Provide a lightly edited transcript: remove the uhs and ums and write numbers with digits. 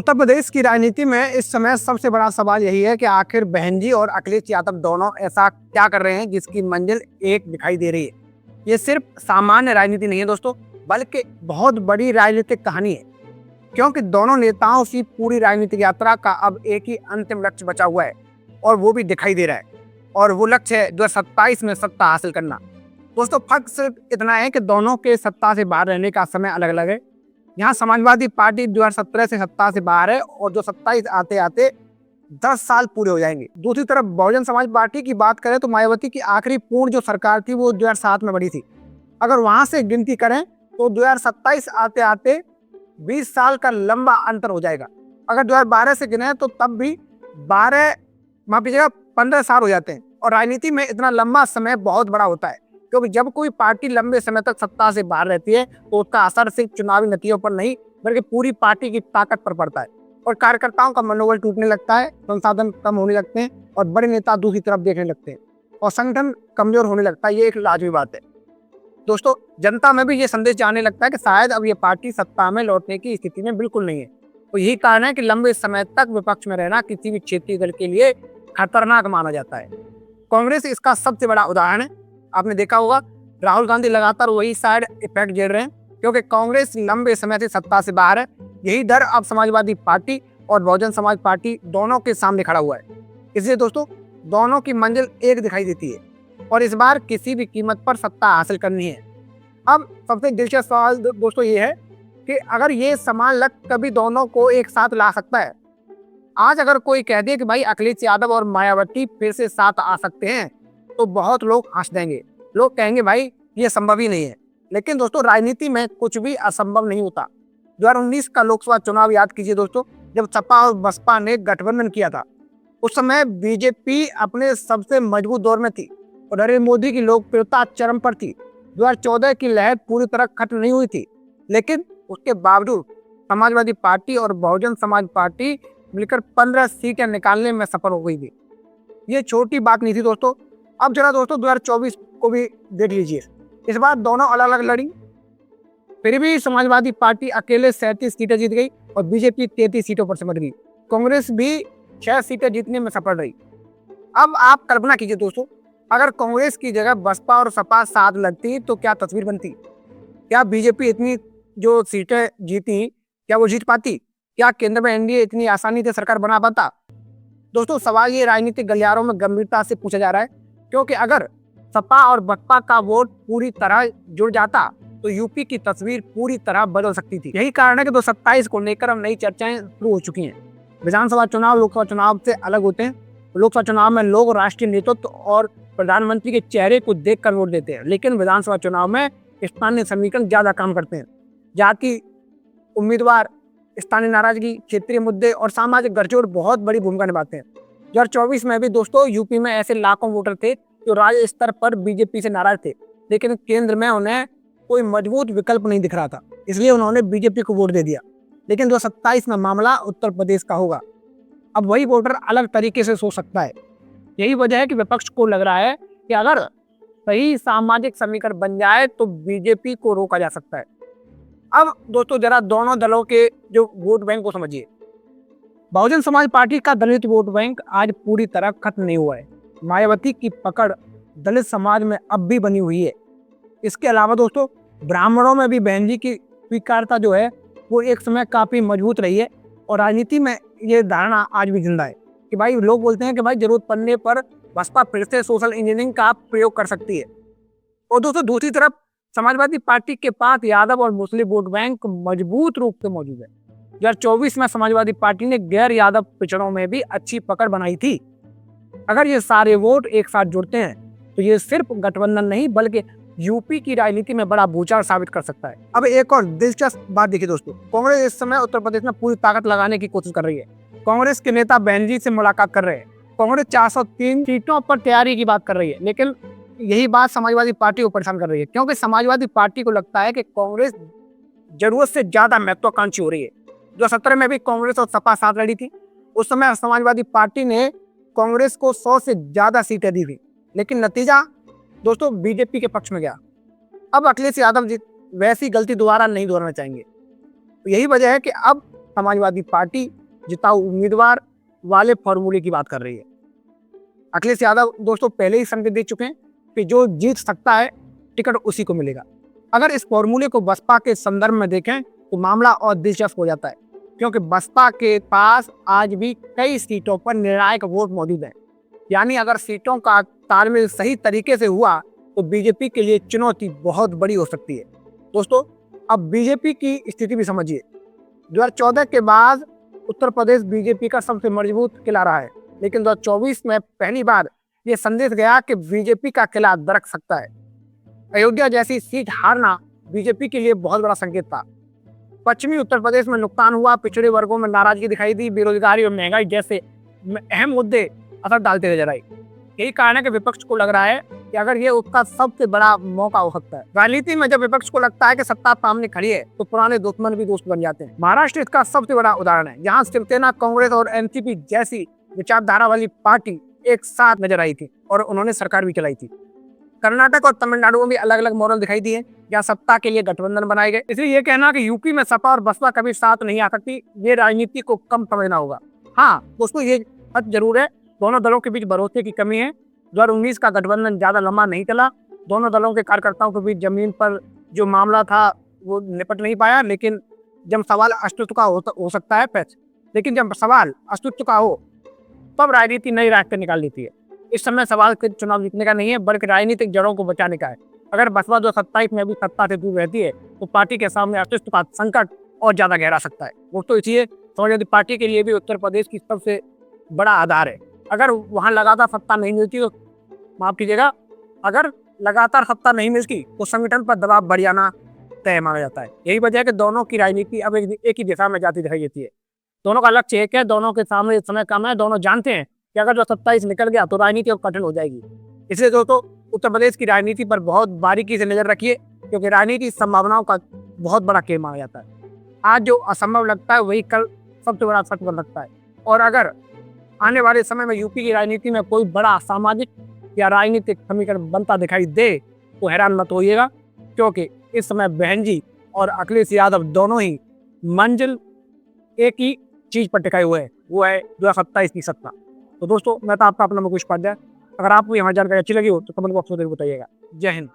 उत्तर प्रदेश की राजनीति में इस समय सबसे बड़ा सवाल यही है कि आखिर बहन जी और अखिलेश यादव दोनों ऐसा क्या कर रहे हैं जिसकी मंजिल एक दिखाई दे रही है। ये सिर्फ सामान्य राजनीति नहीं है दोस्तों, बल्कि बहुत बड़ी राजनीतिक कहानी है, क्योंकि दोनों नेताओं की पूरी राजनीतिक यात्रा का अब एक ही अंतिम लक्ष्य बचा हुआ है और वो भी दिखाई दे रहा है, और वो लक्ष्य है 2027 में सत्ता हासिल करना। दोस्तों, फर्क सिर्फ इतना है कि दोनों के सत्ता से बाहर रहने का समय अलग अलग है। यहाँ समाजवादी पार्टी 2017 से सत्ता से बाहर है और 2027 आते आते 10 साल पूरे हो जाएंगे। दूसरी तरफ बहुजन समाज पार्टी की बात करें तो मायावती की आखिरी पूर्ण जो सरकार थी वो 2007 में बनी थी। अगर वहां से गिनती करें तो 2027 आते आते 20 साल का लंबा अंतर हो जाएगा। अगर 2012 से गिने तो तब भी 15 साल हो जाते हैं। और राजनीति में इतना लंबा समय बहुत बड़ा होता है, क्योंकि जब कोई पार्टी लंबे समय तक सत्ता से बाहर रहती है तो उसका असर सिर्फ चुनावी नतीजों पर नहीं बल्कि पूरी पार्टी की ताकत पर पड़ता है, और कार्यकर्ताओं का मनोबल टूटने लगता है, संसाधन कम होने लगते हैं और बड़े नेता दूसरी तरफ देखने लगते हैं और संगठन कमजोर होने लगता है। ये एक लाजमी बात है दोस्तों। जनता में भी ये संदेश जाने लगता है कि शायद अब ये पार्टी सत्ता में लौटने की स्थिति में बिल्कुल नहीं है। तो यही कारण है कि लंबे समय तक विपक्ष में रहना किसी भी क्षेत्रीय दल के लिए खतरनाक माना जाता है। कांग्रेस इसका सबसे बड़ा उदाहरण है। आपने देखा होगा राहुल गांधी लगातार वही साइड इफेक्ट झेल रहे हैं, क्योंकि कांग्रेस लंबे समय से सत्ता से बाहर है। यही डर अब समाजवादी पार्टी और बहुजन समाज पार्टी दोनों के सामने खड़ा हुआ है। इसलिए दोस्तों, दोनों की मंजिल एक दिखाई देती है और इस बार किसी भी कीमत पर सत्ता हासिल करनी है। अब सबसे दिलचस्प सवाल दोस्तों ये है कि अगर ये समान लक्ष्य कभी दोनों को एक साथ ला सकता है। आज अगर कोई कह दे कि भाई अखिलेश यादव और मायावती फिर से साथ आ सकते हैं तो बहुत लोग हंस देंगे। लोग कहेंगे भाई ये संभव ही नहीं है। लेकिन दोस्तों, राजनीति में कुछ भी असंभव नहीं होता। 2019 का लोकसभा चुनाव याद कीजिए दोस्तों, जब सपा और बसपा ने गठबंधन किया था। उस समय बीजेपी अपने सबसे मजबूत दौर में थी और नरेंद्र मोदी की लोकप्रियता चरम पर थी। 2014 की लहर पूरी तरह खत्म नहीं हुई थी, लेकिन उसके बावजूद समाजवादी पार्टी और बहुजन समाज पार्टी मिलकर 15 सीटें निकालने में सफल हो गई थी। ये छोटी बात नहीं थी दोस्तों। अब जरा दोस्तों 2024 को भी देख लीजिए। इस बार दोनों अलग अलग लड़ी, फिर भी समाजवादी पार्टी अकेले 37 सीटें जीत गई और बीजेपी 33 सीटों पर सिमट गई। कांग्रेस भी 6 सीटें जीतने में सफल रही। अब आप कल्पना कीजिए दोस्तों, अगर कांग्रेस की जगह बसपा और सपा साथ लगती तो क्या तस्वीर बनती। क्या बीजेपी इतनी जो सीटें जीती क्या वो जीत पाती? क्या केंद्र में एनडीए इतनी आसानी से सरकार बना पाता? दोस्तों, सवाल ये राजनीतिक गलियारों में गंभीरता से पूछा जा रहा है, क्योंकि अगर सपा और बसपा का वोट पूरी तरह जुड़ जाता तो यूपी की तस्वीर पूरी तरह बदल सकती थी। यही कारण है कि 2027 को लेकर अब नई चर्चाएं शुरू हो चुकी हैं। विधानसभा चुनाव लोकसभा चुनाव से अलग होते हैं। लोकसभा चुनाव में लोग राष्ट्रीय नेतृत्व और प्रधानमंत्री के चेहरे को देखकर वोट देते हैं, लेकिन विधानसभा चुनाव में स्थानीय समीकरण ज्यादा काम करते हैं। जाति, उम्मीदवार, स्थानीय नाराजगी, क्षेत्रीय मुद्दे और सामाजिक गठजोड़ बहुत बड़ी भूमिका निभाते हैं। 2024 में भी दोस्तों यूपी में ऐसे लाखों वोटर थे जो राज्य स्तर पर बीजेपी से नाराज थे, लेकिन केंद्र में उन्हें कोई मजबूत विकल्प नहीं दिख रहा था, इसलिए उन्होंने बीजेपी को वोट दे दिया। लेकिन 2027 में मामला उत्तर प्रदेश का होगा। अब वही वोटर अलग तरीके से सोच सकता है। यही वजह है कि विपक्ष को लग रहा है कि अगर सही सामाजिक समीकरण बन जाए तो बीजेपी को रोका जा सकता है। अब दोस्तों, जरा दोनों दलों के जो वोट बैंक को समझिए। बहुजन समाज पार्टी का दलित वोट बैंक आज पूरी तरह खत्म नहीं हुआ है। मायावती की पकड़ दलित समाज में अब भी बनी हुई है। इसके अलावा दोस्तों, ब्राह्मणों में भी बहन जी की स्वीकारता जो है वो एक समय काफी मजबूत रही है, और राजनीति में ये धारणा आज भी जिंदा है कि भाई लोग बोलते हैं कि भाई जरूरत पड़ने पर बसपा फिर से सोशल इंजीनियरिंग का प्रयोग कर सकती है। और दोस्तों, दूसरी तरफ समाजवादी पार्टी के पास यादव और मुस्लिम वोट बैंक मजबूत रूप से मौजूद है। 2024 में समाजवादी पार्टी ने गैर यादव पिछड़ों में भी अच्छी पकड़ बनाई थी। अगर ये सारे वोट एक साथ जुड़ते हैं तो ये सिर्फ गठबंधन नहीं बल्कि यूपी की राजनीति में बड़ा भूचाल साबित कर सकता है। अब एक और दिलचस्प बात देखिए दोस्तों, कांग्रेस इस समय उत्तर प्रदेश में पूरी ताकत लगाने की कोशिश कर रही है। कांग्रेस के नेता बहन जी से मुलाकात कर रहे हैं। कांग्रेस 403 सीटों पर तैयारी की बात कर रही है, लेकिन यही बात समाजवादी पार्टी को परेशान कर रही है, क्योंकि समाजवादी पार्टी को लगता है कि कांग्रेस जरूरत से ज्यादा महत्वाकांक्षी हो रही है। 2017 में भी कांग्रेस और सपा साथ लड़ी थी। उस समय समाजवादी पार्टी ने कांग्रेस को 100 से ज्यादा सीटें दी थी, लेकिन नतीजा दोस्तों बीजेपी के पक्ष में गया। अब अखिलेश यादव जी वैसी गलती दोबारा नहीं दोहराना चाहेंगे। तो यही वजह है कि अब समाजवादी पार्टी जिताऊ उम्मीदवार वाले फॉर्मूले की बात कर रही है। अखिलेश यादव दोस्तों पहले ही संकेत दे चुके हैं कि जो जीत सकता है टिकट उसी को मिलेगा। अगर इस फॉर्मूले को बसपा के संदर्भ में देखें तो मामला और दिलचस्प हो जाता है, क्योंकि बसपा के पास आज भी कई सीटों पर निर्णायक वोट मौजूद है। यानी अगर सीटों का तालमेल सही तरीके से हुआ तो बीजेपी के लिए चुनौती बहुत बड़ी हो सकती है। दोस्तों अब बीजेपी की स्थिति भी समझिए। 2014 के बाद उत्तर प्रदेश बीजेपी का सबसे मजबूत किला रहा है, लेकिन 2024 में पहली बार ये संदेश गया कि बीजेपी का किला दरक सकता है। अयोध्या जैसी सीट हारना बीजेपी के लिए बहुत बड़ा संकेत था। पश्चिमी उत्तर प्रदेश में नुकसान हुआ, पिछड़े वर्गों में नाराजगी दिखाई दी, बेरोजगारी और महंगाई जैसे अहम मुद्दे असर डालते नजर आए। यही कारण है कि विपक्ष को लग रहा है कि अगर ये उसका सबसे बड़ा मौका हो सकता है। राजनीति में जब विपक्ष को लगता है कि सत्ता सामने खड़ी है तो पुराने दुश्मन भी दोस्त बन जाते हैं। महाराष्ट्र इसका सबसे बड़ा उदाहरण है। यहाँ शिवसेना, कांग्रेस और एनसीपी जैसी विचारधारा वाली पार्टी एक साथ नजर आई थी और उन्होंने सरकार भी चलाई थी। कर्नाटक और तमिलनाडु में भी अलग अलग मॉडल दिखाई दिए, जहाँ सत्ता के लिए गठबंधन बनाए गए। इसलिए ये कहना कि यूपी में सपा और बसपा कभी साथ नहीं आ सकती, ये राजनीति को कम समझना होगा। हाँ दोस्तों ये बात जरूर है, दोनों दलों के बीच भरोसे की कमी है। 2019 का गठबंधन ज्यादा लंबा नहीं चला। दोनों दलों के कार्यकर्ताओं के बीच जमीन पर जो मामला था वो निपट नहीं पाया। लेकिन जब सवाल अस्तित्व का हो सकता है लेकिन जब सवाल अस्तित्व का हो तब राजनीति नई रास्ते निकाल लेती है। इस समय सवाल चुनाव जीतने का नहीं है, बल्कि राजनीतिक जड़ों को बचाने का है। अगर बसपा 2027 में भी सत्ता से दूर रहती है तो पार्टी के सामने अस्तित्व का संकट और ज्यादा गहरा सकता है। वो तो इसलिए समाजवादी पार्टी के लिए भी उत्तर प्रदेश की सबसे बड़ा आधार है। अगर वहां लगातार सत्ता नहीं मिलती तो माफ कीजिएगा, अगर लगातार सत्ता नहीं मिलती तो संगठन पर दबाव बढ़ जाना तय माना जाता है। यही वजह है कि दोनों की राजनीति अब एक ही दिशा में जाती दिखाई देती है। दोनों का लक्ष्य एक है, दोनों के सामने इस समय कम है। दोनों जानते हैं कि अगर जो 27 निकल गया तो राजनीति और कठिन हो जाएगी। इसलिए दोस्तों उत्तर प्रदेश की राजनीति पर बहुत बारीकी से नजर रखिए, क्योंकि राजनीति संभावनाओं का बहुत बड़ा खेल माना जाता है। आज जो असंभव लगता है वही कल सबसे बड़ा सच बन लगता है। और अगर आने वाले समय में यूपी की राजनीति में कोई बड़ा सामाजिक या राजनीतिक समीकरण बनता दिखाई दे तो हैरान मत होइएगा, क्योंकि इस समय बहन जी और अखिलेश यादव दोनों ही मंजिल एक ही चीज पर टिकाए हुए हैं, वो है 2027 की सत्ता। तो दोस्तों मैं तो आपका अपना मुकेश उपाध्याय। अगर आपको यहाँ जानकारी अच्छी लगी हो तो कमेंट बॉक्स में जरूर बताइएगा। जय हिंद।